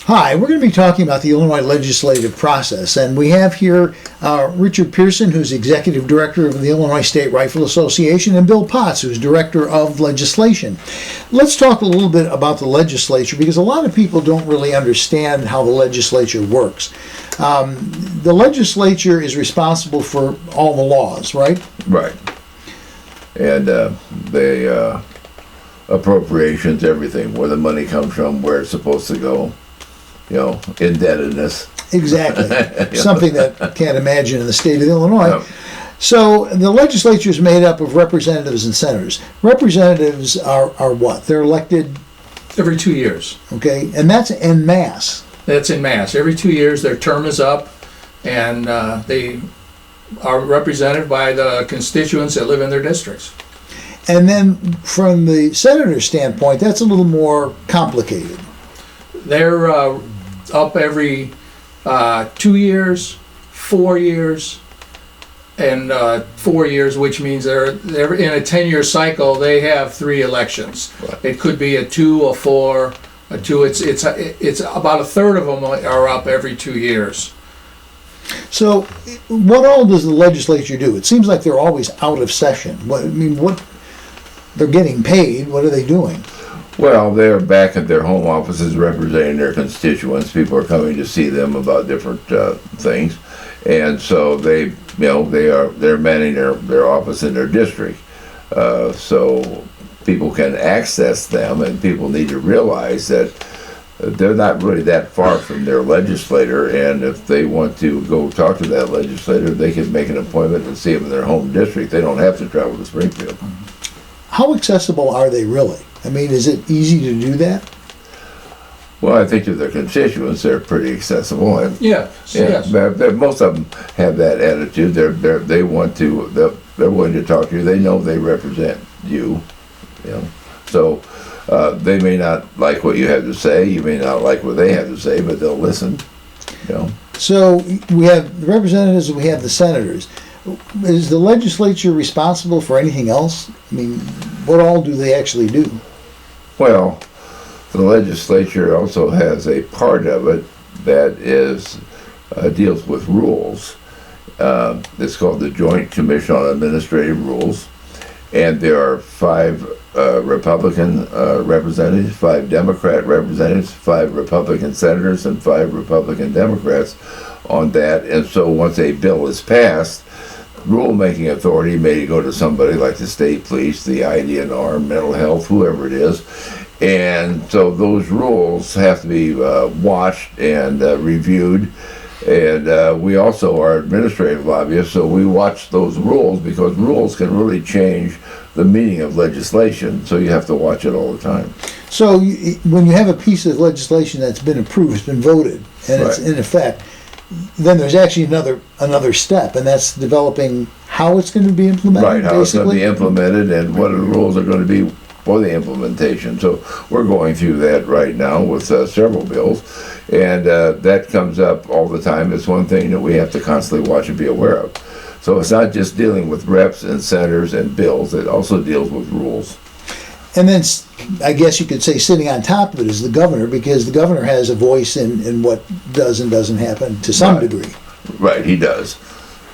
Hi, we're going to be talking about the Illinois legislative process, and we have here Richard Pearson, who's Executive Director of the Illinois State Rifle Association, and Bill Potts, who's Director of Legislation. Let's talk a little bit about the legislature, because a lot of people don't really understand how the legislature works. The legislature is responsible for all the laws, right? Right. And they appropriations, everything, where the money comes from, where it's supposed to go. Indebtedness. Exactly. Something that I can't imagine in the state of Illinois. No. So the legislature is made up of representatives and senators. Representatives are what? They're elected every 2 years. Okay, and that's en masse. That's en masse. Every 2 years their term is up, and they are represented by the constituents that live in their districts. And then from the senator's standpoint, that's a little more complicated. They're up every 2 years, 4 years, and 4 years, which means they're in a 10-year cycle. They have 3 elections. Right. It could be a 2, a 4, a 2. It's about a third of them are up every 2 years. So, what all does the legislature do? It seems like they're always out of session. What they're getting paid? What are they doing? Well, they're back at their home offices representing their constituents. People are coming to see them about different things, and so they're manning their office in their district, so people can access them, and people need to realize that they're not really that far from their legislator, and if they want to go talk to that legislator, they can make an appointment and see them in their home district. They don't have to travel to Springfield. How accessible are they really? Is it easy to do that? Well, I think to their constituents, they're pretty accessible, and Yes. most of them have that attitude. They're willing to talk to you. They know they represent you, So they may not like what you have to say. You may not like what they have to say, but they'll listen. So we have the representatives and we have the senators. Is the legislature responsible for anything else? What all do they actually do? Well, the legislature also has a part of it that deals with rules. It's called the Joint Commission on Administrative Rules, and there are 5 Republican representatives, 5 Democrat representatives, 5 Republican senators, and 5 Republican Democrats on that. And so once a bill is passed, rulemaking authority may go to somebody like the state police, the IDNR, mental health, whoever it is, and so those rules have to be watched and reviewed. And we also are administrative lobbyists, so we watch those rules, because rules can really change the meaning of legislation, so you have to watch it all the time. So when you have a piece of legislation that's been approved, it's been voted, and it's in effect, then there's actually another step, and that's developing how it's going to be implemented. Right, how it's going to be implemented and what the rules are going to be for the implementation. So we're going through that right now with several bills, and that comes up all the time. It's one thing that we have to constantly watch and be aware of. So it's not just dealing with reps and senators and bills, it also deals with rules. And then I guess you could say sitting on top of it is the governor, because the governor has a voice in what does and doesn't happen to some degree. Right, he does.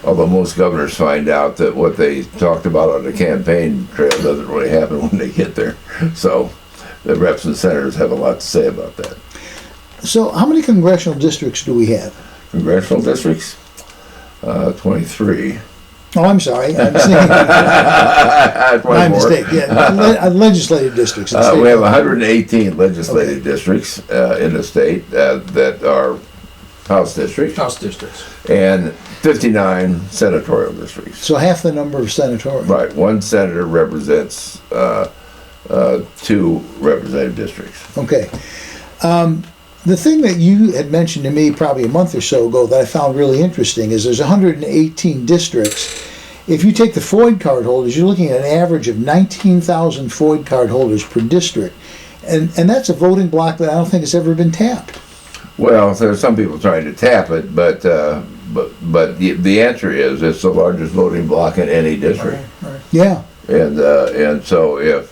Although most governors find out that what they talked about on the campaign trail doesn't really happen when they get there. So the reps and senators have a lot to say about that. So how many congressional districts do we have? Congressional districts? 23. Oh, I'm sorry. I'm saying, my mistake. Yeah, legislative districts. We have 118 legislative districts in the state that are House districts. House districts. And 59 senatorial districts. So half the number of senatorial. Right. One senator represents 2 representative districts. Okay. The thing that you had mentioned to me probably a month or so ago that I found really interesting is there's 118 districts. If you take the FOID card holders, you're looking at an average of 19,000 FOID card holders per district. And that's a voting block that I don't think has ever been tapped. Well, there's some people trying to tap it, but the answer is it's the largest voting block in any district. Right. Yeah. And so if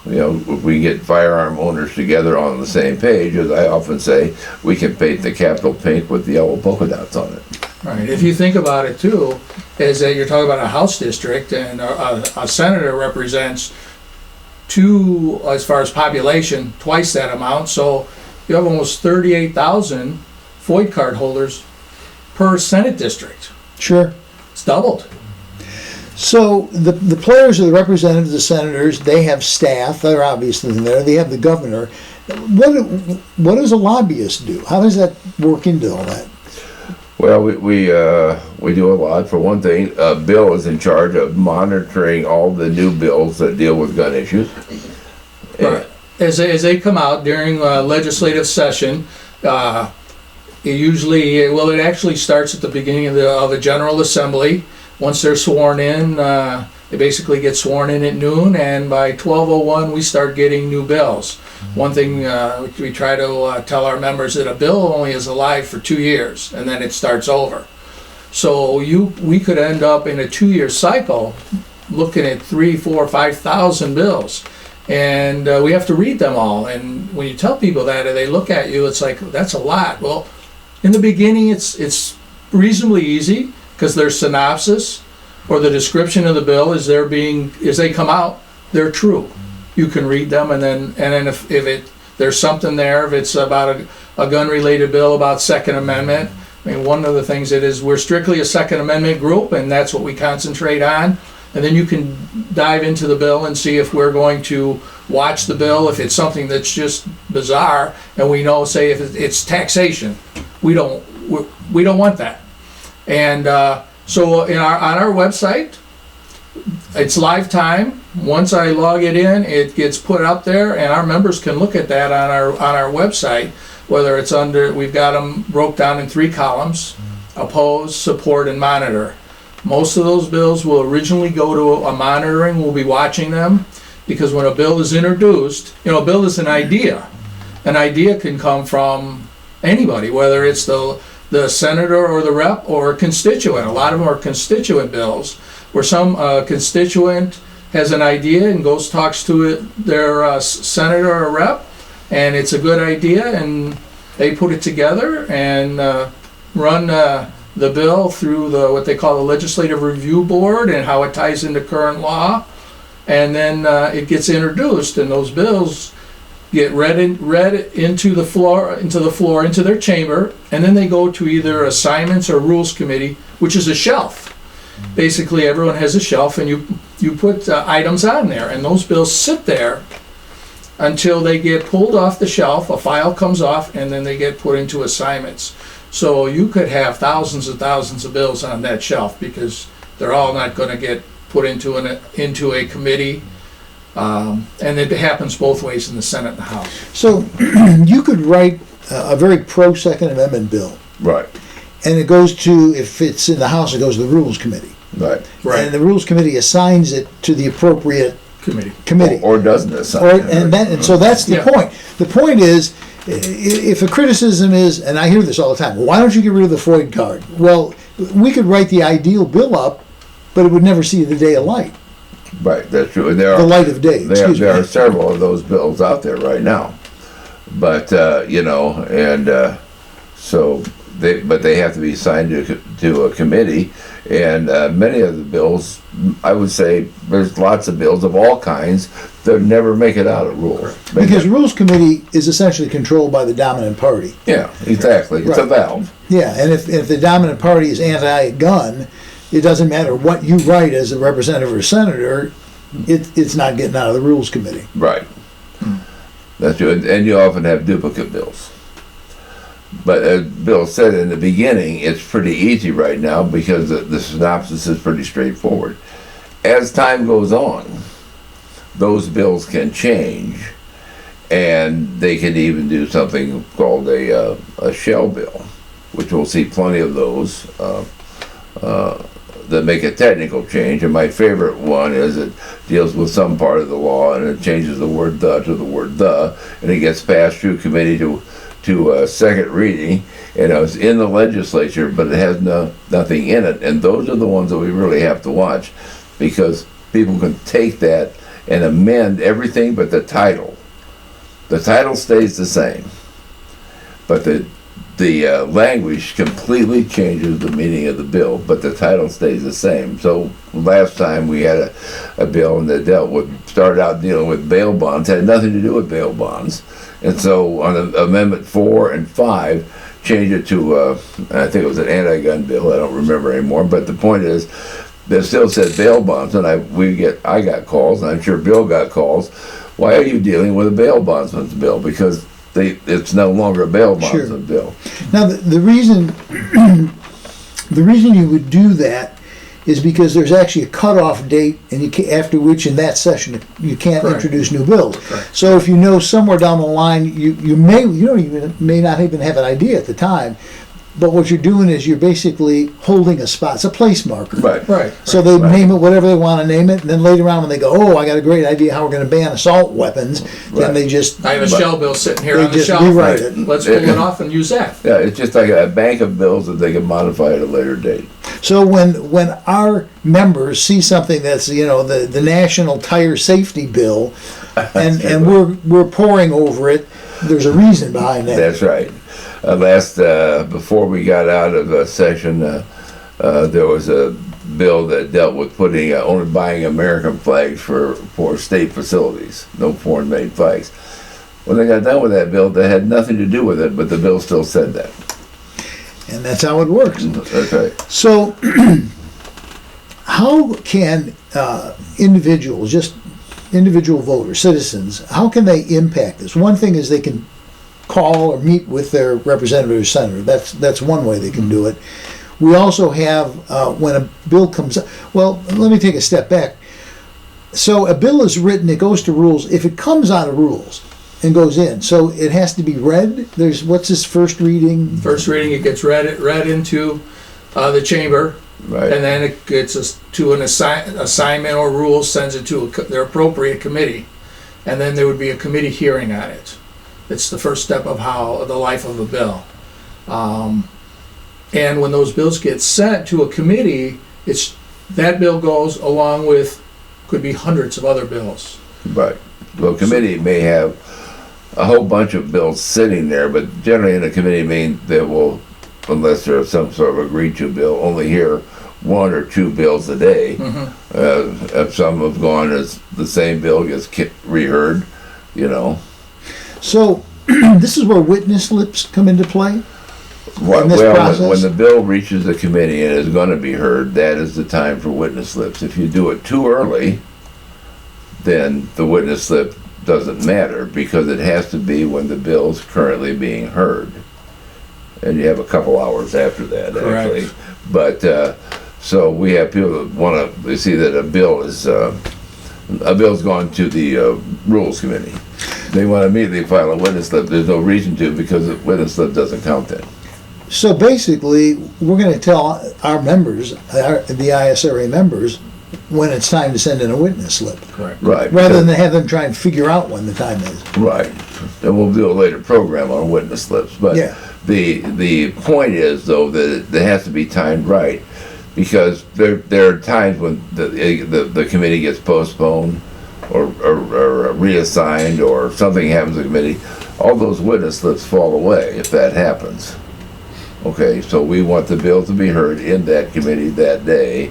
You know, if we get firearm owners together on the same page, as I often say, we can paint the Capitol pink with the yellow polka dots on it. Right, if you think about it too, is that you're talking about a House district, and a senator represents two, as far as population, twice that amount, so you have almost 38,000 FOID card holders per Senate district. Sure. It's doubled. So the players are the representatives, the senators, they have staff, they're obviously there, they have the governor. What does a lobbyist do? How does that work into all that? Well, we do a lot. For one thing, Bill is in charge of monitoring all the new bills that deal with gun issues. Right. As they come out during legislative session, it actually starts at the beginning of a General Assembly. Once they're sworn in, they basically get sworn in at noon, and by 12:01 we start getting new bills. One thing we try to tell our members that a bill only is alive for 2 years, and then it starts over. So we could end up in a 2-year cycle looking at 3, 4, 5,000 bills, and we have to read them all. And when you tell people that, and they look at you, it's like, that's a lot. Well, in the beginning, it's reasonably easy because their synopsis or the description of the bill as they come out, they're true. You can read them, and then if there's something there, if it's about a gun-related bill about Second Amendment. I mean, one of the things that is, we're strictly a Second Amendment group, and that's what we concentrate on. And then you can dive into the bill and see if we're going to watch the bill, if it's something that's just bizarre, and we know, say, if it's taxation, we don't want that. And so on our website, it's live time. Once I log it in, it gets put up there, and our members can look at that on our website. Whether it's we've got them broke down in 3 columns: oppose, support, and monitor. Most of those bills will originally go to a monitoring. We'll be watching them, because when a bill is introduced, a bill is an idea. An idea can come from anybody, whether it's the senator or the rep or a constituent. A lot of them are constituent bills, where some constituent has an idea and talks to their senator or rep, and it's a good idea, and they put it together and run the bill through what they call the Legislative Review Board and how it ties into current law, and then it gets introduced, and those bills get read into the floor, into their chamber, and then they go to either assignments or rules committee, which is a shelf. Basically, everyone has a shelf, and you put items on there, and those bills sit there until they get pulled off the shelf, a file comes off, and then they get put into assignments. So you could have thousands and thousands of bills on that shelf, because they're all not going to get put into a committee. And it happens both ways in the Senate and the House. So you could write a very pro-Second Amendment bill. Right. And it goes to, if it's in the House, it goes to the Rules Committee. Right. And the Rules Committee assigns it to the appropriate committee. Or doesn't assign it. And so that's the point. The point is, if a criticism is, and I hear this all the time, well, why don't you get rid of the FOID card? Well, we could write the ideal bill up, but it would never see the day of light. Right, that's true. And the light of day. There are several of those bills out there right now. But, but they have to be assigned to a committee, and many of the bills, I would say, there's lots of bills of all kinds that never make it out of rules. Because Rules Committee is essentially controlled by the dominant party. Yeah, exactly. It's a valve. Yeah, and if the dominant party is anti-gun, it doesn't matter what you write as a representative or senator, it's not getting out of the Rules Committee. Right. That's true. And you often have duplicate bills. But as Bill said in the beginning, it's pretty easy right now because the synopsis is pretty straightforward. As time goes on, those bills can change, and they can even do something called a shell bill, which we'll see plenty of those that make a technical change. And my favorite one is it deals with some part of the law, and it changes the word "the" to the word "the," and it gets passed through committee to second reading, and it's in the legislature, but it has nothing in it. And those are the ones that we really have to watch, because people can take that and amend everything but the title. The title stays the same, but the language completely changes the meaning of the bill, but the title stays the same. So last time we had a bill that started out dealing with bail bonds, had nothing to do with bail bonds. And so on Amendment 4 and 5, changed it to, I think it was an anti-gun bill, I don't remember anymore, but the point is, it still said bail bonds, and I got calls, and I'm sure Bill got calls. Why are you dealing with a bail bondsman's bill? Because it's no longer a bail bondsman bill. Now, the reason the reason you would do that is because there's actually a cutoff date, and after which in that session you can't introduce new bills. Correct. So if you know somewhere down the line you may not even have an idea at the time, but what you're doing is you're basically holding a spot. It's a place marker. Right. So they name it whatever they want to name it, and then later on when they go, oh, I got a great idea how we're going to ban assault weapons, then they just... I have a shell bill sitting here they on the just shelf. rewrite it. Let's pull it off and use that. Yeah, it's just like a bank of bills that they can modify at a later date. So when our members see something that's the National Tire Safety Bill, and we're poring over it, there's a reason behind that. That's right. Before we got out of session, there was a bill that dealt with putting only buying American flags for state facilities, no foreign-made flags. When they got done with that bill, that had nothing to do with it, but the bill still said that. And that's how it works. That's right. So, how can individuals, just individual voters, citizens, how can they impact this? One thing is they can call or meet with their representative or senator. That's one way they can do it. We also have, when a bill comes up, well, let me take a step back. So a bill is written, it goes to rules. If it comes out of rules and goes in, so it has to be read. What's this first reading? First reading, it gets read into the chamber, Right. and then it gets to an assignment or rules, sends it to their appropriate committee, and then there would be a committee hearing on it. It's the first step of the life of a bill. And when those bills get sent to a committee, that bill goes along with, could be hundreds of other bills. Right. Well, committee may have a whole bunch of bills sitting there, but generally in a committee meeting, they will, unless there's some sort of agreed to bill, only hear one or two bills a day. If some have gone as the same bill gets reheard, So, this is where witness slips come into play? Well, this process? when the bill reaches the committee and is going to be heard, that is the time for witness slips. If you do it too early, then the witness slip doesn't matter, because it has to be when the bill is currently being heard. And you have a couple hours after that, Correct. actually. But, so we have people that want to see that a bill's gone to the Rules Committee. They want to immediately file a witness slip. There's no reason to, because the witness slip doesn't count then. So basically, we're going to tell our members, the ISRA members, when it's time to send in a witness slip. Correct. Right. Rather than have them try and figure out when the time is. Right. And we'll do a later program on witness slips. But Yeah. the point is, though, that it has to be timed right, because there are times when the committee gets postponed or reassigned, or something happens to the committee. All those witness slips fall away if that happens. Okay, so we want the bill to be heard in that committee that day,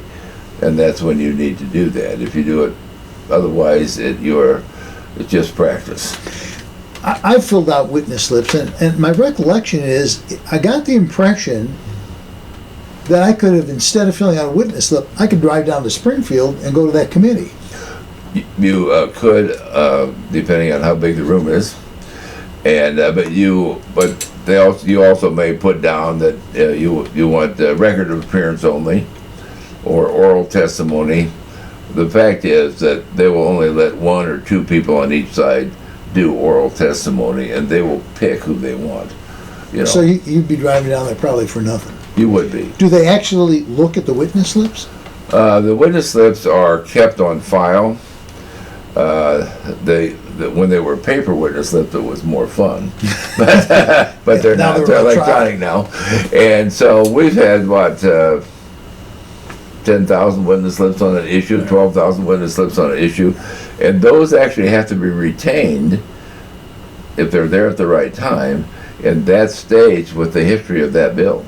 and that's when you need to do that. If you do it otherwise, it's just practice. I filled out witness slips, and my recollection is, I got the impression that I could have, instead of filling out a witness slip, I could drive down to Springfield and go to that committee. You could, depending on how big the room is, and you also may put down that you want a record of appearance only, or oral testimony. The fact is that they will only let one or two people on each side do oral testimony, and they will pick who they want. So you'd be driving down there probably for nothing. You would be. Do they actually look at the witness slips? The witness slips are kept on file. When they were paper witness slips, it was more fun, but they're Now not. they're They're electronic now, and so we've had 10 10,000 witness slips on an issue, 12,000 witness slips on an issue, and those actually have to be retained if they're there at the right time, and that stays with the history of that bill.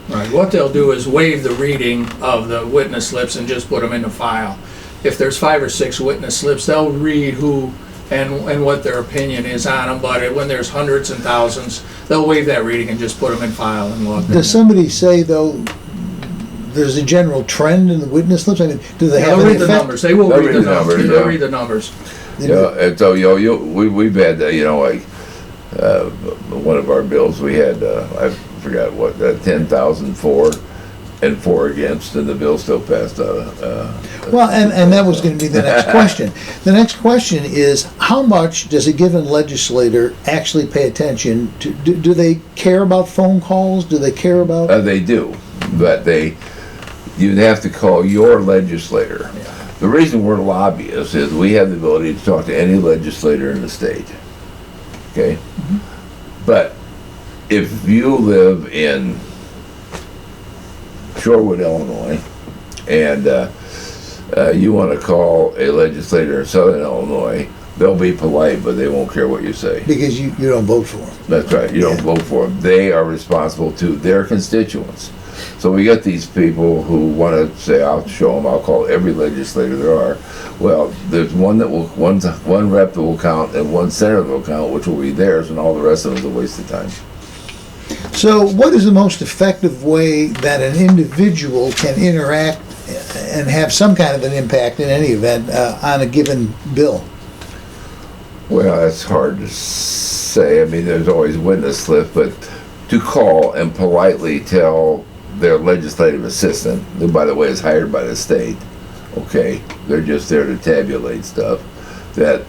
Right, what they'll do is waive the reading of the witness slips and just put them in the file. If there's 5 or 6 witness slips, they'll read who and what their opinion is on them, but when there's hundreds and thousands, they'll waive that reading and just put them in file and log them. Does somebody say, though, there's a general trend in the witness slips? I mean, do they have They'll any read the effect? numbers, they will They'll read the numbers, yeah. they'll read the numbers. Yeah, and so we've had like one of our bills we had I forgot what 10,000 for and 4 against, and the bill still passed. Well, and that was going to be the next question. The next question is, how much does a given legislator actually pay attention to? Do they care about phone calls? Do they care about? They do, but you'd have to call your legislator. Yeah. The reason we're lobbyists is we have the ability to talk to any legislator in the state. Okay? Mm-hmm. But if you live in Shorewood, Illinois, and you want to call a legislator in Southern Illinois, they'll be polite, but they won't care what you say. Because you don't vote for them. That's right. You don't vote for them. They are responsible to their constituents. So we got these people who want to say, I'll show them, I'll call every legislator there are. Well, there's one rep that will count and one senator that will count, which will be theirs, and all the rest of them is a waste of time. So what is the most effective way that an individual can interact and have some kind of an impact in any event on a given bill? Well, that's hard to say. I mean, there's always witness slip, but to call and politely tell their legislative assistant, who, by the way, is hired by the state, okay, they're just there to tabulate stuff, that,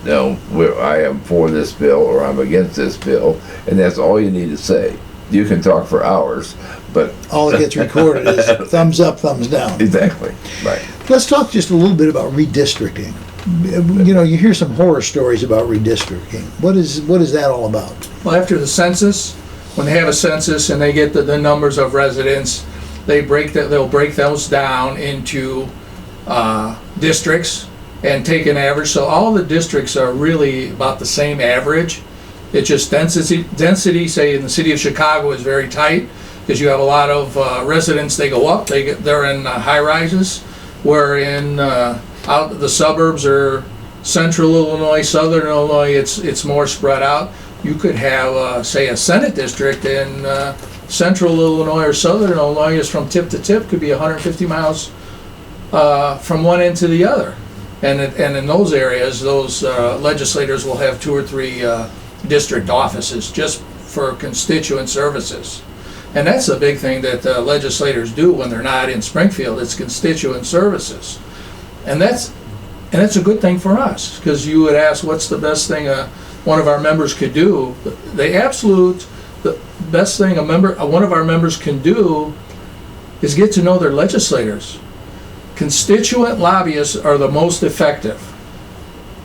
you know, I am for this bill or I'm against this bill, and that's all you need to say. You can talk for hours, but All that gets recorded is thumbs up, thumbs down. exactly, right. Let's talk just a little bit about redistricting. You know, you hear some horror stories about redistricting. What is that all about? Well, after the census, when they have a census and they get the numbers of residents, they'll break those down into districts and take an average. So all the districts are really about the same average. It's just density, say in the city of Chicago, is very tight because you have a lot of residents. They go up, they're in high rises, where in out the suburbs or central Illinois, southern Illinois, it's more spread out. You could have, say, a Senate district in central Illinois or southern Illinois is from tip to tip, could be 150 miles from one end to the other. And in those areas, those legislators will have 2 or 3 district offices just for constituent services. And that's the big thing that legislators do when they're not in Springfield, it's constituent services. And that's a good thing for us, because you would ask what's the best thing one of our members could do. The best thing one of our members can do is get to know their legislators. Constituent lobbyists are the most effective.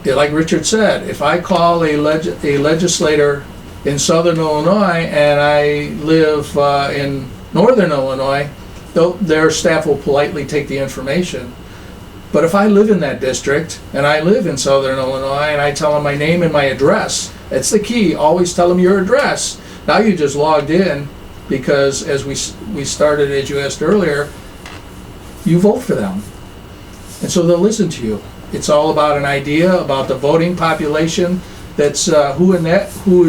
Like Richard said, if I call a legislator in southern Illinois and I live in northern Illinois, their staff will politely take the information. But if I live in that district and I live in southern Illinois and I tell them my name and my address, that's the key. Always tell them your address. Now you just logged in because, as we started, as you asked earlier, you vote for them. And so they'll listen to you. It's all about an idea about the voting population that's who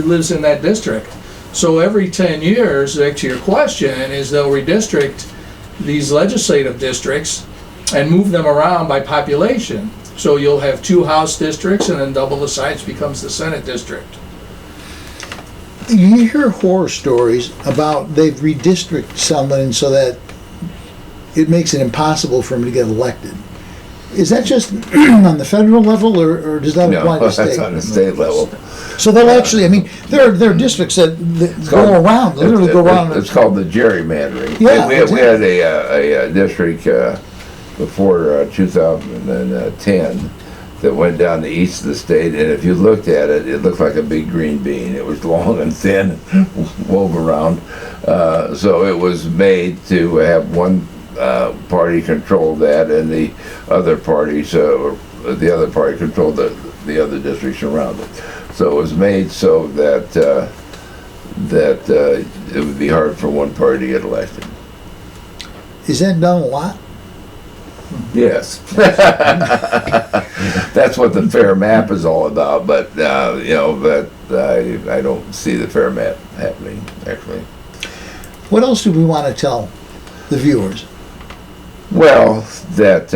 lives in that district. So every 10 years, back to your question, is they'll redistrict these legislative districts and move them around by population. So you'll have 2 House districts and then double the size becomes the Senate district. You hear horror stories about they've redistricted someone so that it makes it impossible for him to get elected. Is that just on the federal level, or does that apply to state? That's on the state level. So they'll actually, I mean, there are districts that go around, literally go around. It's called the gerrymandering. Yeah, we had a district before 2010 that went down the east of the state, and if you looked at it, it looked like a big green bean. It was long and thin, wove around. So it was made to have one party controlled that, and the other parties, the other party controlled the other districts around it. So it was made so that it would be hard for one party to get elected. Is that done a lot? Yes. That's what the fair map is all about, but I don't see the fair map happening, actually. What else do we want to tell the viewers? Well, that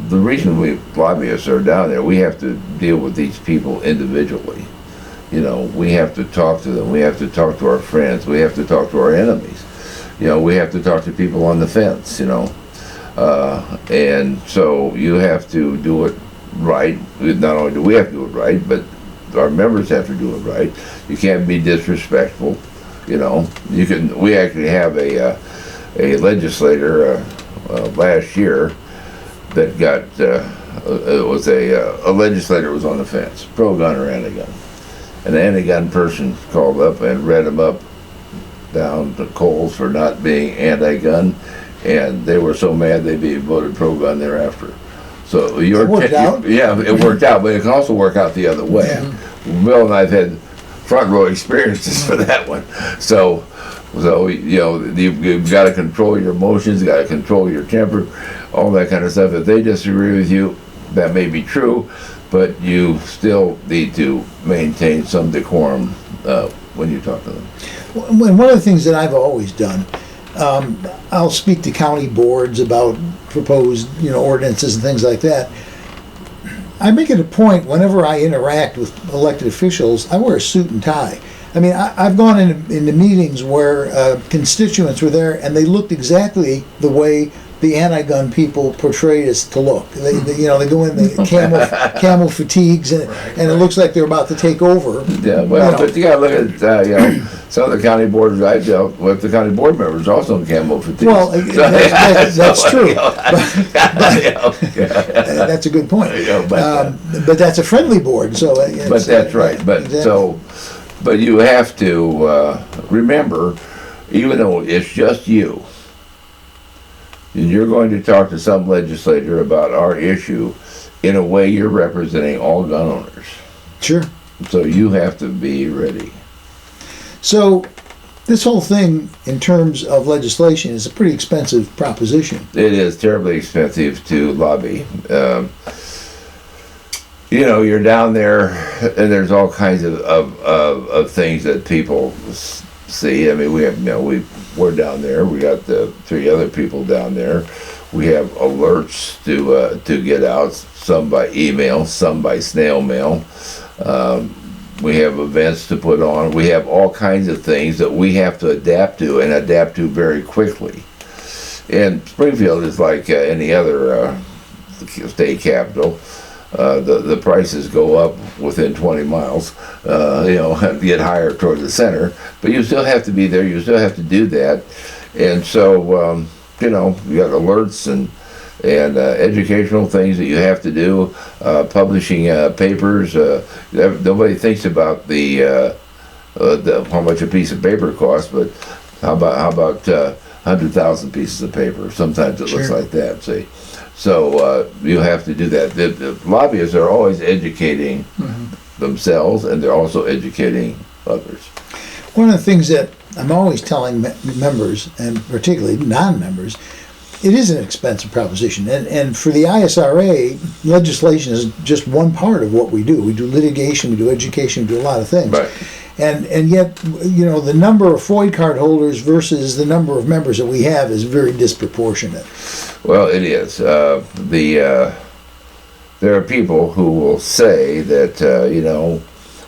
the reason we lobbyists are down there, we have to deal with these people individually. We have to talk to them. We have to talk to our friends. We have to talk to our enemies. We have to talk to people on the fence. And so you have to do it right. Not only do we have to do it right, but our members have to do it right. You can't be disrespectful. We actually have a legislator last year that got it was a legislator was on the fence, pro-gun or anti-gun. An anti-gun person called up and read him up down the coals for not being anti-gun, and they were so mad they voted pro-gun thereafter. So it worked out. Yeah, it worked out, but it can also work out the other way. Yeah. Bill and I've had front row experiences for that one. So you've got to control your emotions, got to control your temper, all that kind of stuff. If they disagree with you, that may be true, but you still need to maintain some decorum when you talk to them. One of the things that I've always done, I'll speak to county boards about proposed, ordinances and things like that. I make it a point whenever I interact with elected officials, I wear a suit and tie. I mean, I've gone into meetings where constituents were there and they looked exactly the way the anti-gun people portrayed us to look. They go in the camel fatigues and it looks like they're about to take over. Yeah, well, but you got to look at some of the county boards I dealt with. The county board members also in camel fatigues. Well, that's true. That's a good point. But that's a friendly board, so. But that's right. But exactly. But you have to remember, even though it's just you, and you're going to talk to some legislator about our issue, in a way you're representing all gun owners. Sure. So you have to be ready. So this whole thing, in terms of legislation, is a pretty expensive proposition. It is terribly expensive to lobby. You're down there, and there's all kinds of things that people see. I mean, we're down there. We got the 3 other people down there. We have alerts to get out. Some by email, some by snail mail. We have events to put on. We have all kinds of things that we have to adapt to, and adapt to very quickly. And Springfield is like any other state capital. The prices go up within 20 miles, get higher toward the center, but you still have to be there, you still have to do that. And so, you got alerts and educational things that you have to do, publishing papers. Nobody thinks about the how much a piece of paper costs, but how about 100,000 pieces of paper? Sometimes it looks like that, see. So you have to do that. The lobbyists are always educating themselves, and they're also educating others. One of the things that I'm always telling members, and particularly non-members, it is an expensive proposition. And for the ISRA, legislation is just one part of what we do. We do litigation, we do education, we do a lot of things. Right. And yet, the number of FOID card holders versus the number of members that we have is very disproportionate. Well, it is. There are people who will say that,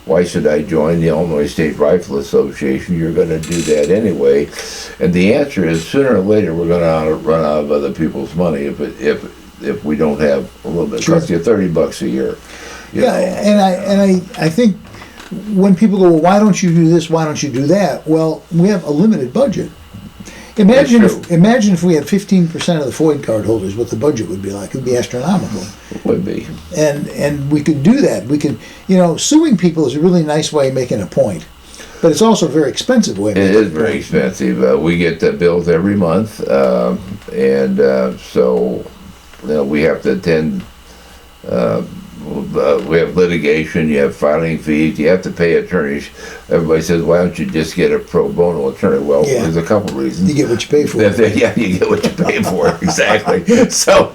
why should I join the Illinois State Rifle Association? You're going to do that anyway. And the answer is, sooner or later, we're going to run out of other people's money if we don't have a little bit. It costs you $30 a year. And I think when people go, well, why don't you do this? Why don't you do that? Well, we have a limited budget. Imagine if we had 15% of the FOID card holders, what the budget would be like. It would be astronomical. It would be. And we could do that. We could, suing people is a really nice way of making a point. But it's also very expensive way. It is very expensive. We get the bills every month, so we have to attend. We have litigation, you have filing fees, you have to pay attorneys. Everybody says, why don't you just get a pro bono attorney? Well, Yeah. there's a couple reasons. You get what you pay for. Yeah, you get what you pay for, exactly. So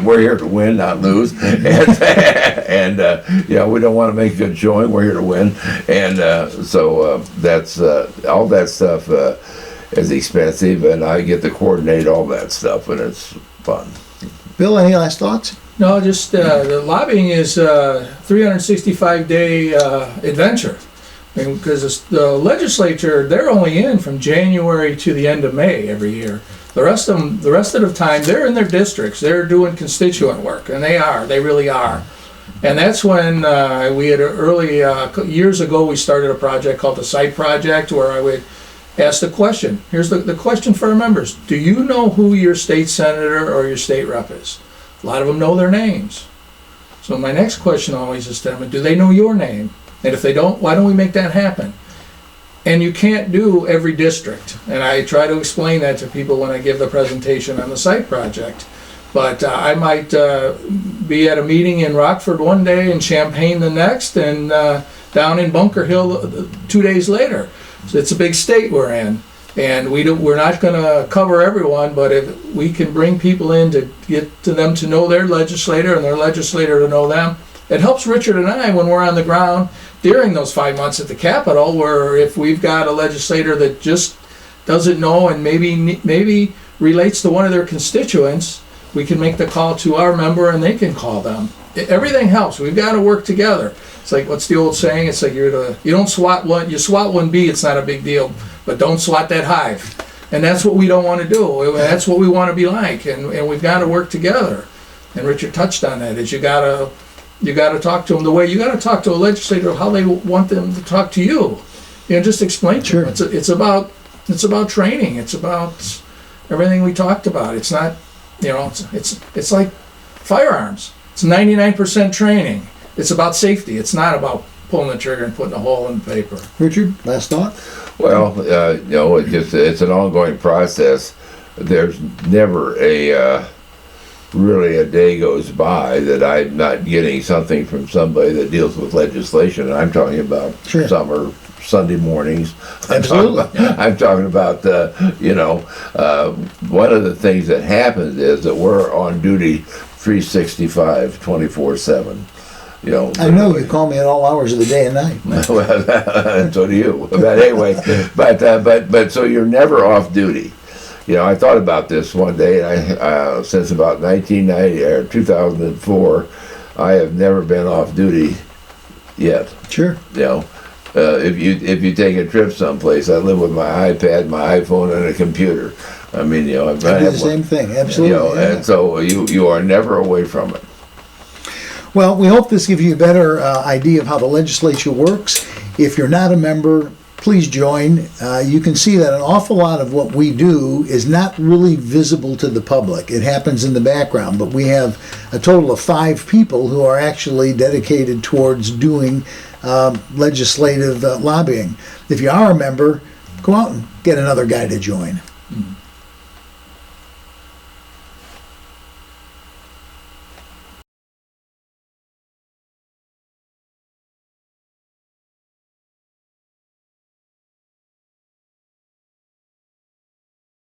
we're here to win, not lose. And we don't want to make a good showing, we're here to win. And so that's all that stuff is expensive, and I get to coordinate all that stuff, and it's fun. Bill, any last thoughts? No, just the lobbying is a 365-day adventure. Because the legislature, they're only in from January to the end of May every year. The rest of the time, they're in their districts. They're doing constituent work, and they really are. And that's when we had years ago, we started a project called the Site Project, where I would ask the question. Here's the question for our members. Do you know who your state senator or your state rep is? A lot of them know their names. So my next question always is to them, do they know your name? And if they don't, why don't we make that happen? And you can't do every district. And I try to explain that to people when I give the presentation on the Site Project. But I might be at a meeting in Rockford one day and Champaign the next, and down in Bunker Hill 2 days later. So it's a big state we're in. And we're not going to cover everyone, but if we can bring people in to get to them to know their legislator and their legislator to know them, it helps Richard and I when we're on the ground during those 5 months at the Capitol, where if we've got a legislator that just doesn't know and maybe relates to one of their constituents, we can make the call to our member and they can call them. Everything helps. We've got to work together. It's like, what's the old saying? It's like you don't swat one, you swat one bee, it's not a big deal, but don't swat that hive. And that's what we don't want to do. That's what we want to be like, and we've got to work together. And Richard touched on that, is you got to talk to them the way you got to talk to a legislator, how they want them to talk to you. Just explain to them. It's about training. It's about everything we talked about. It's not, it's like firearms. It's 99% training. It's about safety. It's not about pulling the trigger and putting a hole in the paper. Richard, last thought? Well, it's an ongoing process. There's never really a day goes by that I'm not getting something from somebody that deals with legislation. And I'm talking about summer, Sunday mornings. Absolutely. I'm talking about, one of the things that happens is that we're on duty 365, 24/7. I know you call me at all hours of the day and night. Well, so do you. But anyway, but so you're never off duty. I thought about this one day, and since about 1990 or 2004, I have never been off duty yet. Sure. If you take a trip someplace, I live with my iPad, my iPhone, and a computer. I mean, I do the same thing. Absolutely. And so you are never away from it. Well, we hope this gives you a better idea of how the legislature works. If you're not a member, please join. You can see that an awful lot of what we do is not really visible to the public. It happens in the background, but we have a total of 5 people who are actually dedicated towards doing legislative lobbying. If you are a member, go out and get another guy to join.